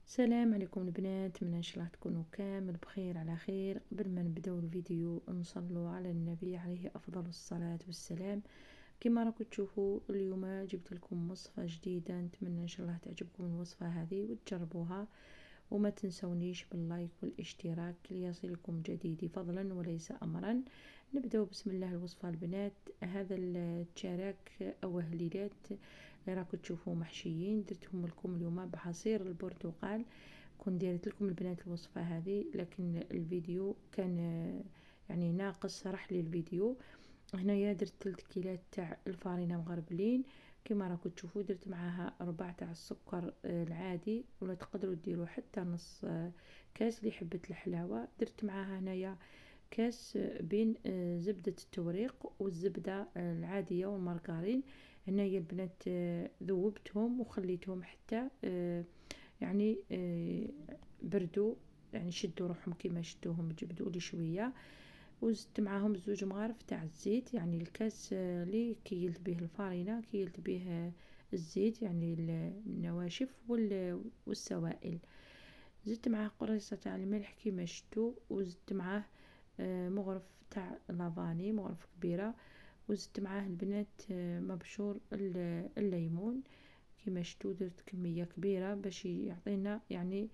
السلام عليكم البنات، نتمنى ان شاء الله تكونوا كامل بخير على خير. قبل ما نبداو الفيديو نصلوا على النبي عليه افضل الصلاة والسلام. كما راكم تشوفوا اليوم جبت لكم وصفة جديدة، نتمنى ان شاء الله تعجبكم الوصفة هذه وتجربوها. وما تنسونيش باللايك والاشتراك ليصلكم جديدي فضلا وليس امرا. نبداو بسم الله الوصفة البنات. هذا التشارك او هليلات اللي راكم تشوفوا محشيين درتهم لكم اليوم بعصير البرتقال. كنت ديرت لكم البنات الوصفة هذه لكن الفيديو كان يعني ناقص، راح لي الفيديو. هنايا درت 3 كيلات تاع الفارينة مغربلين. كما راكم تشوفوا درت معاها 4 تاع السكر العادي، ولا تقدروا ديروا حتى نص كاس اللي حبت الحلاوة. درت معاها هنايا كاس بين زبدة التوريق والزبدة العادية والمارغرين. هنايا البنات ذوبتهم وخليتهم حتى يعني بردوا، يعني شدوا روحهم كيما شدوهم جبدوا لي شويه. وزدت معاهم 2 مغارف تاع الزيت، يعني الكاس اللي كيلت به الفارينة كيلت به الزيت، يعني النواشف والسوائل. زدت معاه قريصة تاع الملح كيما شتو، وزدت معاه مغرف تاع لافاني، مغرف كبيرة. وزدت معاه البنات مبشور الليمون كيما شتو. درت كمية كبيرة باش يعطينا يعني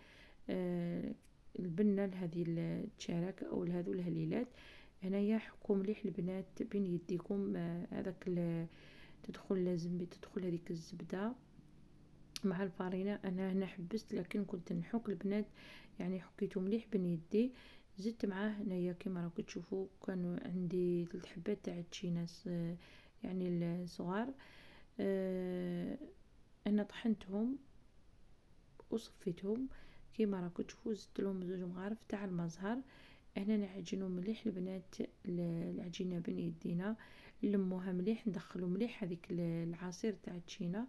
البنة لهذه التشارك او لهذو الهليلات. هنايا حكوا مليح البنات بين يديكم هذاك تدخل، لازم تدخل هذيك الزبدة مع الفارينة. انا هنا حبست لكن كنت نحك البنات، يعني حكيته مليح بين يدي. زدت معاه هنايا كيما راكم تشوفوا كانوا عندي 3 حبات تاع التشيناس يعني الصغار. انا طحنتهم وصفيتهم كيما راكم تشوفوا. زدت لهم 2 مغارف تاع المزهر. هنا نعجنو مليح البنات العجينه بين يدينا، نلموها مليح، ندخلو مليح هذيك العصير تاع التشينا.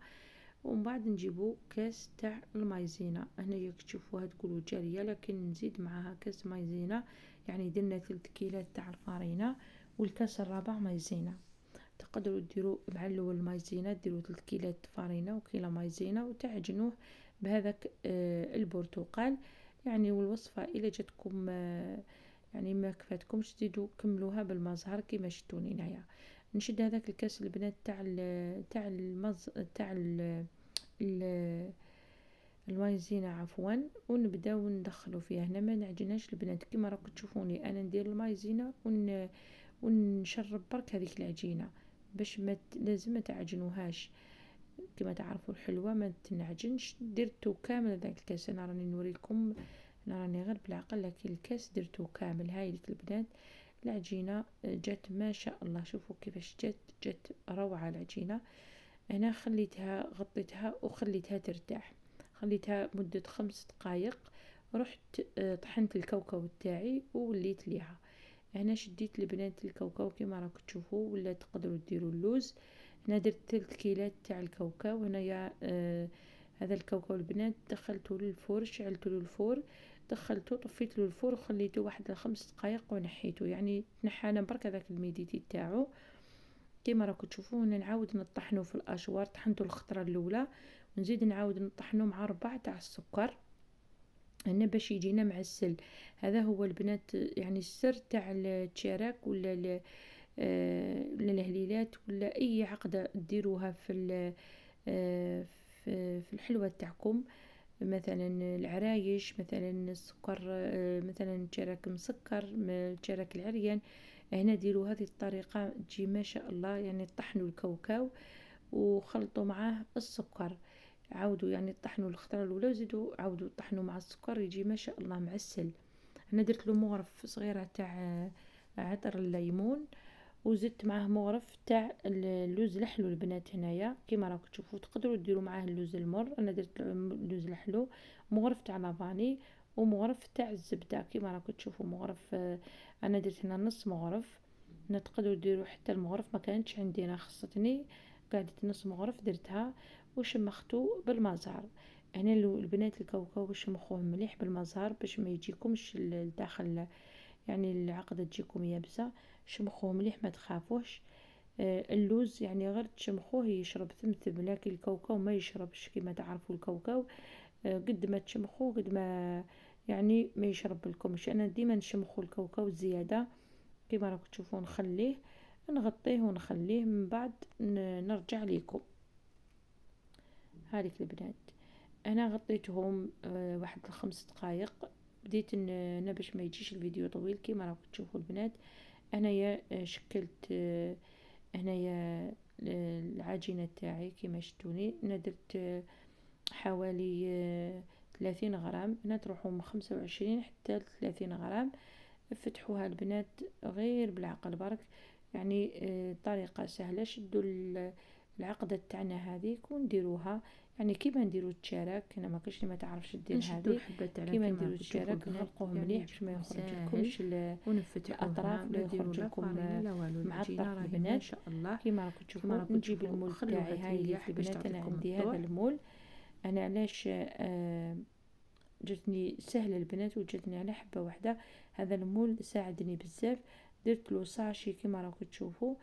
ومن بعد نجيبو كاس تاع المايزينا. هنايا تشوفوها تقولوا جاريه لكن نزيد معاها كاس مايزينا، يعني درنا 3 كيلات تاع الفارينه والكاس الرابع مايزينا. تقدروا ديروا مع الاول مايزينا، ديروا 3 كيلات فارينه وكيلة مايزينا وتعجنوه بهذاك البرتقال. يعني والوصفه الى جاتكم يعني ما كفاتكمش تزيدوا كملوها بالمزهر كيما شفتوني هنايا. نشد هذاك الكاس البنات تاع المز تاع المايزينا عفوا، ونبداو ندخلوا فيها. هنا ما نعجنهاش البنات كيما راكم تشوفوني انا ندير المايزينا ونشرب برك هذيك العجينه باش ما لازم ما تعجنوهاش. كما تعرفوا الحلوى ما تنعجنش. درتو كامل ذاك الكاس، انا راني نوريكم، انا راني غير بالعقل لكن الكاس درتو كامل. هاي لك البنات العجينه جات ما شاء الله، شوفوا كيفاش جات روعه العجينه. انا خليتها غطيتها وخليتها ترتاح، خليتها مده 5 دقائق. رحت طحنت الكاوكاو تاعي ووليت ليها. هنا شديت البنات الكاوكاو كيما راكم تشوفوا، ولا تقدروا ديروا اللوز. هنا درت 3 كيلات تاع الكاوكاو. هنايا هذا الكاوكاو البنات دخلته للفور، شعلت له الفور، دخلته طفيت له الفور وخليته واحد 5 دقائق ونحيته، يعني تنحى انا برك هذاك الميديتي تاعو. كيما راكم تشوفوا هنا نعاود نطحنه في الاشوار. طحنته الخطره الاولى ونزيد نعاود نطحنه مع 4 تاع السكر هنا باش يجينا معسل. هذا هو البنات يعني السر تاع التشارك ولا الهليلات ولا اي عقده ديروها في في الحلوى تاعكم. مثلا العرايش، مثلا السكر، مثلا تشارك مسكر، تشارك العريان. هنا ديروا هذه الطريقه تجي ما شاء الله. يعني طحنوا الكاوكاو وخلطوا معاه السكر، عاودوا يعني طحنوا الخطره الاولى وزيدوا عاودوا طحنوا مع السكر، يجي ما شاء الله معسل. انا درت له مغرف صغيره تاع عطر الليمون، وزدت معاه مغرف تاع اللوز الحلو البنات. هنايا كيما راكم تشوفوا تقدروا ديروا معاه اللوز المر، انا درت اللوز الحلو. مغرف تاع لافاني ومغرف تاع الزبده كيما راكم تشوفوا. مغرف انا درت هنا نص مغرف. هنا تقدروا ديروا حتى المغرف، ما كانتش عندي انا خصتني قعدت نص مغرف درتها وشمختو بالمزهر. هنا البنات الكاوكاو شمخوه مليح بالمزهر باش ما يجيكمش الداخل، يعني العقدة تجيكم يابسة. شمخوه مليح ما تخافوش. اللوز يعني غير تشمخوه يشرب ثمثم، لكن الكاوكاو ما يشربش كما تعرفوا. الكاوكاو قد ما تشمخوه قد ما يعني ما يشرب لكمش. انا ديما نشمخو الكاوكاو زياده كما راكم تشوفوا. نخليه نغطيه ونخليه من بعد نرجع ليكم. هذيك البنات انا غطيتهم واحد ال5 دقائق. بديت انا باش ما يجيش الفيديو طويل كما راكم تشوفوا البنات. انايا شكلت هنايا العجينه تاعي كما شفتوني. انا درت حوالي 30 غرام. انا تروحوا من 25 حتى 30 غرام. فتحوها البنات غير بالعقل برك، يعني طريقة سهلة. شدوا العقدة تاعنا هذيك ونديروها يعني كيما نديرو التشارك. انا ما كاش ما تعرفش دير هذه كيما نديرو التشارك. نخلقوه مليح باش ما يخرج لكمش الاطراف ولا يخرج لكم معطر البنات. ما شاء الله كيما راكم تشوفوا. نجيب المول تاعي هاي البنات. انا عندي هذا المول. انا علاش جاتني سهله البنات وجاتني على حبه واحده. هذا المول ساعدني بزاف. درت له ساشي كما راكم تشوفوا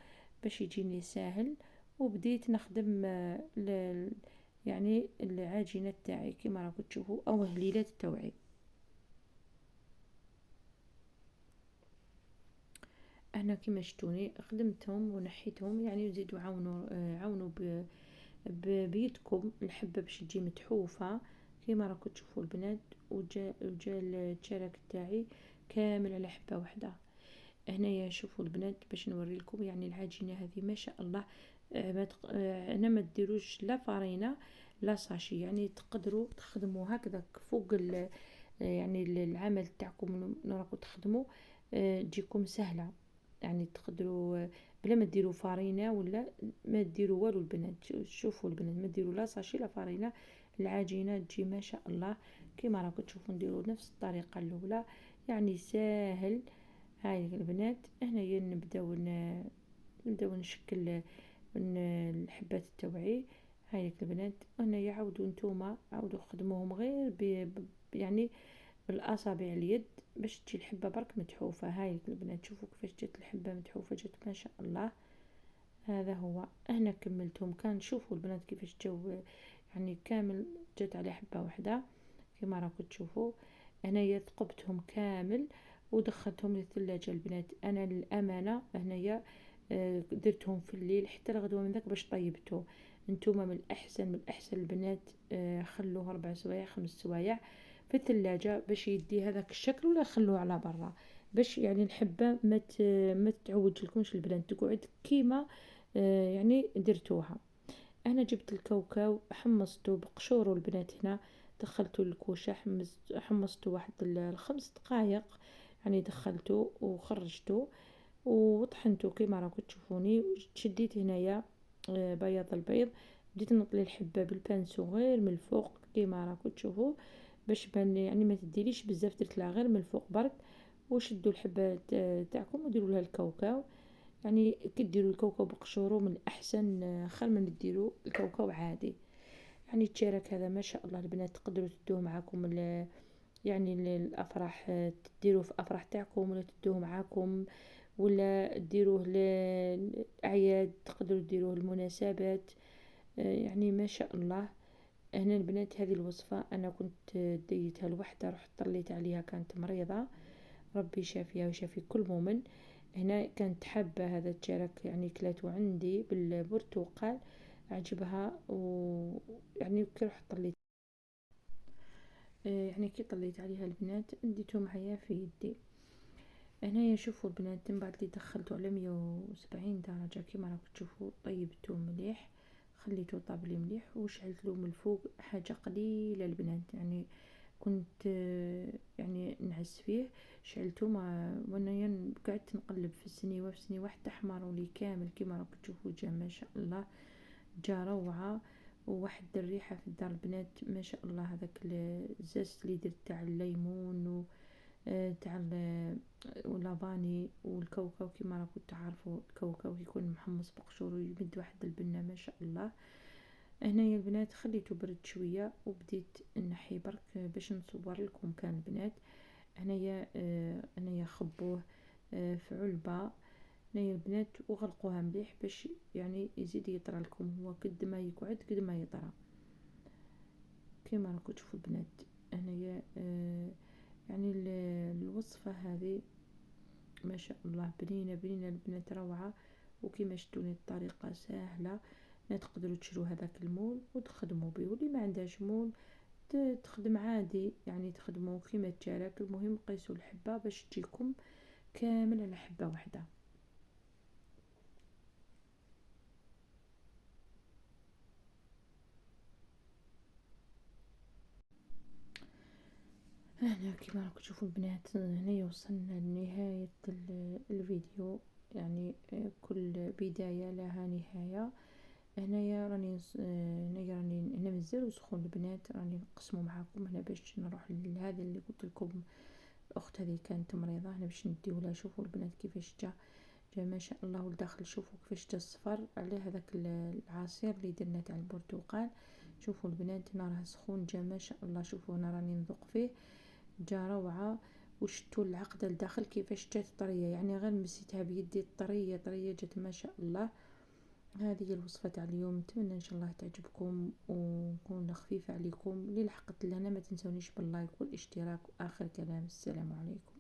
باش يجيني ساهل. وبديت نخدم يعني العجينه تاعي كما راكم تشوفوا او هليلات التوعي. انا كما شفتوني خدمتهم ونحيتهم يعني. وزيدوا عاونوا بيدكم الحبه باش تجي متحوفه كما راكم تشوفوا البنات. وجا الشارك تاعي كامل على حبه واحده. هنايا شوفوا البنات باش نوريلكم يعني العجينه هذه ما شاء الله. انا ما ديروش لا فارينه لا ساشي، يعني تقدروا تخدموا هكذا فوق يعني العمل تاعكم راكم تخدموا تجيكم سهله. يعني تقدروا بلا ما ديروا فارينه ولا ما ديروا والو البنات. شوفوا البنات ما ديروا لا ساشي لا فارينه. العجينه تجي ما شاء الله كما راكم تشوفوا. نديروا نفس الطريقه الاولى يعني ساهل. هاي البنات هنايا نبداو نشكل الحبات التوعي. هاي البنات هنايا عاودوا نتوما عاودوا خدموهم غير يعني بالاصابع اليد باش تجي الحبه برك متحوفه. هاي البنات شوفوا كيفاش جات الحبه متحوفه جات ما شاء الله. هذا هو. هنا كملتهم. كان شوفوا البنات كيفاش جاو يعني كامل جات على حبه واحده كما راكم تشوفوا. هنايا ثقبتهم كامل ودخلتهم للثلاجه البنات. انا للامانه هنايا درتهم في الليل حتى الغدوه من ذاك باش طيبته. نتوما من الاحسن البنات خلوه 4 سوايع 5 سوايع في الثلاجه باش يدي هذاك الشكل، ولا خلوه على برا باش يعني الحبه ما تعوج لكمش البنات تقعد كيما يعني درتوها. انا جبت الكاوكاو حمصته بقشوره البنات. هنا دخلته الكوشه حمصته واحد ال5 دقائق يعني. دخلته وخرجته وطحنته كما راكم تشوفوني. شديت هنايا بياض البيض. بديت نطلي الحبه بالبانسو غير من الفوق كما راكم تشوفوا باش يعني ما تديليش بزاف. درت لها غير من الفوق برك. وشدوا الحبه تاعكم وديروا لها الكاوكاو. يعني كي ديروا الكاوكاو بقشورو من الاحسن خير من ديروا الكاوكاو عادي. يعني التشارك هذا ما شاء الله البنات تقدروا تدوه معاكم يعني الافراح. تديروه في افراح تاعكم ولا تدوه معاكم ولا ديروه للاعياد. تقدروا ديروه للمناسبات يعني ما شاء الله. هنا البنات هذه الوصفة انا كنت ديتها لوحدة. رحت طليت عليها كانت مريضة ربي شافيها ويشافي كل مؤمن. هنا كانت حابة هذا التشارك يعني كلاتو عندي بالبرتقال عجبها. ويعني كي رحت طليت يعني كي طليت عليها البنات اديته معايا في يدي. هنايا شوفوا البنات من بعد اللي دخلته على 170 درجة كما راكم تشوفوا. طيبته مليح خليته طابلي مليح وشعلت له من الفوق حاجة قليلة البنات. يعني كنت يعني نعس فيه شعلته وانا قعدت نقلب في السنيوة حتى حمروا لي كامل كما راكم تشوفوا. جا ما شاء الله جا روعة. وواحد الريحة في الدار البنات ما شاء الله. هذاك الزاز اللي درت تاع الليمون و تاع واللافاني والكاوكاو كما راكم تعرفوا. الكاوكاو يكون محمص بقشور ويمد واحد البنة ما شاء الله. هنايا البنات خليته برد شويه وبديت نحي برك باش نصور لكم. كان البنات هنايا خبوه في علبه هنايا البنات وغلقوها مليح باش يعني يزيد يطرى لكم، هو قد ما يقعد قد ما يطرى. كيما راكم تشوفوا البنات هنايا يعني الوصفة هذه ما شاء الله بنينة بنينة البنات، روعة. وكيما شفتوني الطريقة سهلة، تقدروا تشروا هذاك المول وتخدموا به، واللي ما عندهاش مول تخدم عادي، يعني تخدموا كيما تشارك. المهم قيسوا الحبة باش تجيكم كامل على حبة واحدة. هنا كيما راكم تشوفوا البنات، هنا وصلنا لنهاية الفيديو. يعني كل بداية لها نهاية. هنايا راني هنايا راني هنا مازالو سخون البنات، راني نقسمو معاكم هنا باش نروح لهذا اللي قلت لكم. الاخت هذه كانت مريضه، هنا باش نديولها. شوفوا البنات كيفاش جا ما شاء الله والداخل. شوفوا كيفاش جا الصفر على هذاك العصير اللي درنا تاع البرتقال. شوفوا البنات هنا راه سخون جا ما شاء الله. شوفوا هنا راني نذوق فيه، جا روعه. وشتوا العقده لداخل كيفاش جات طريه، يعني غير مسيتها بيدي طريه طريه جات ما شاء الله. هذه هي الوصفة تاع اليوم، نتمنى ان شاء الله تعجبكم ونكون خفيفة عليكم. اللي لحقت لهنا ما تنسونيش باللايك والاشتراك، واخر كلام السلام عليكم.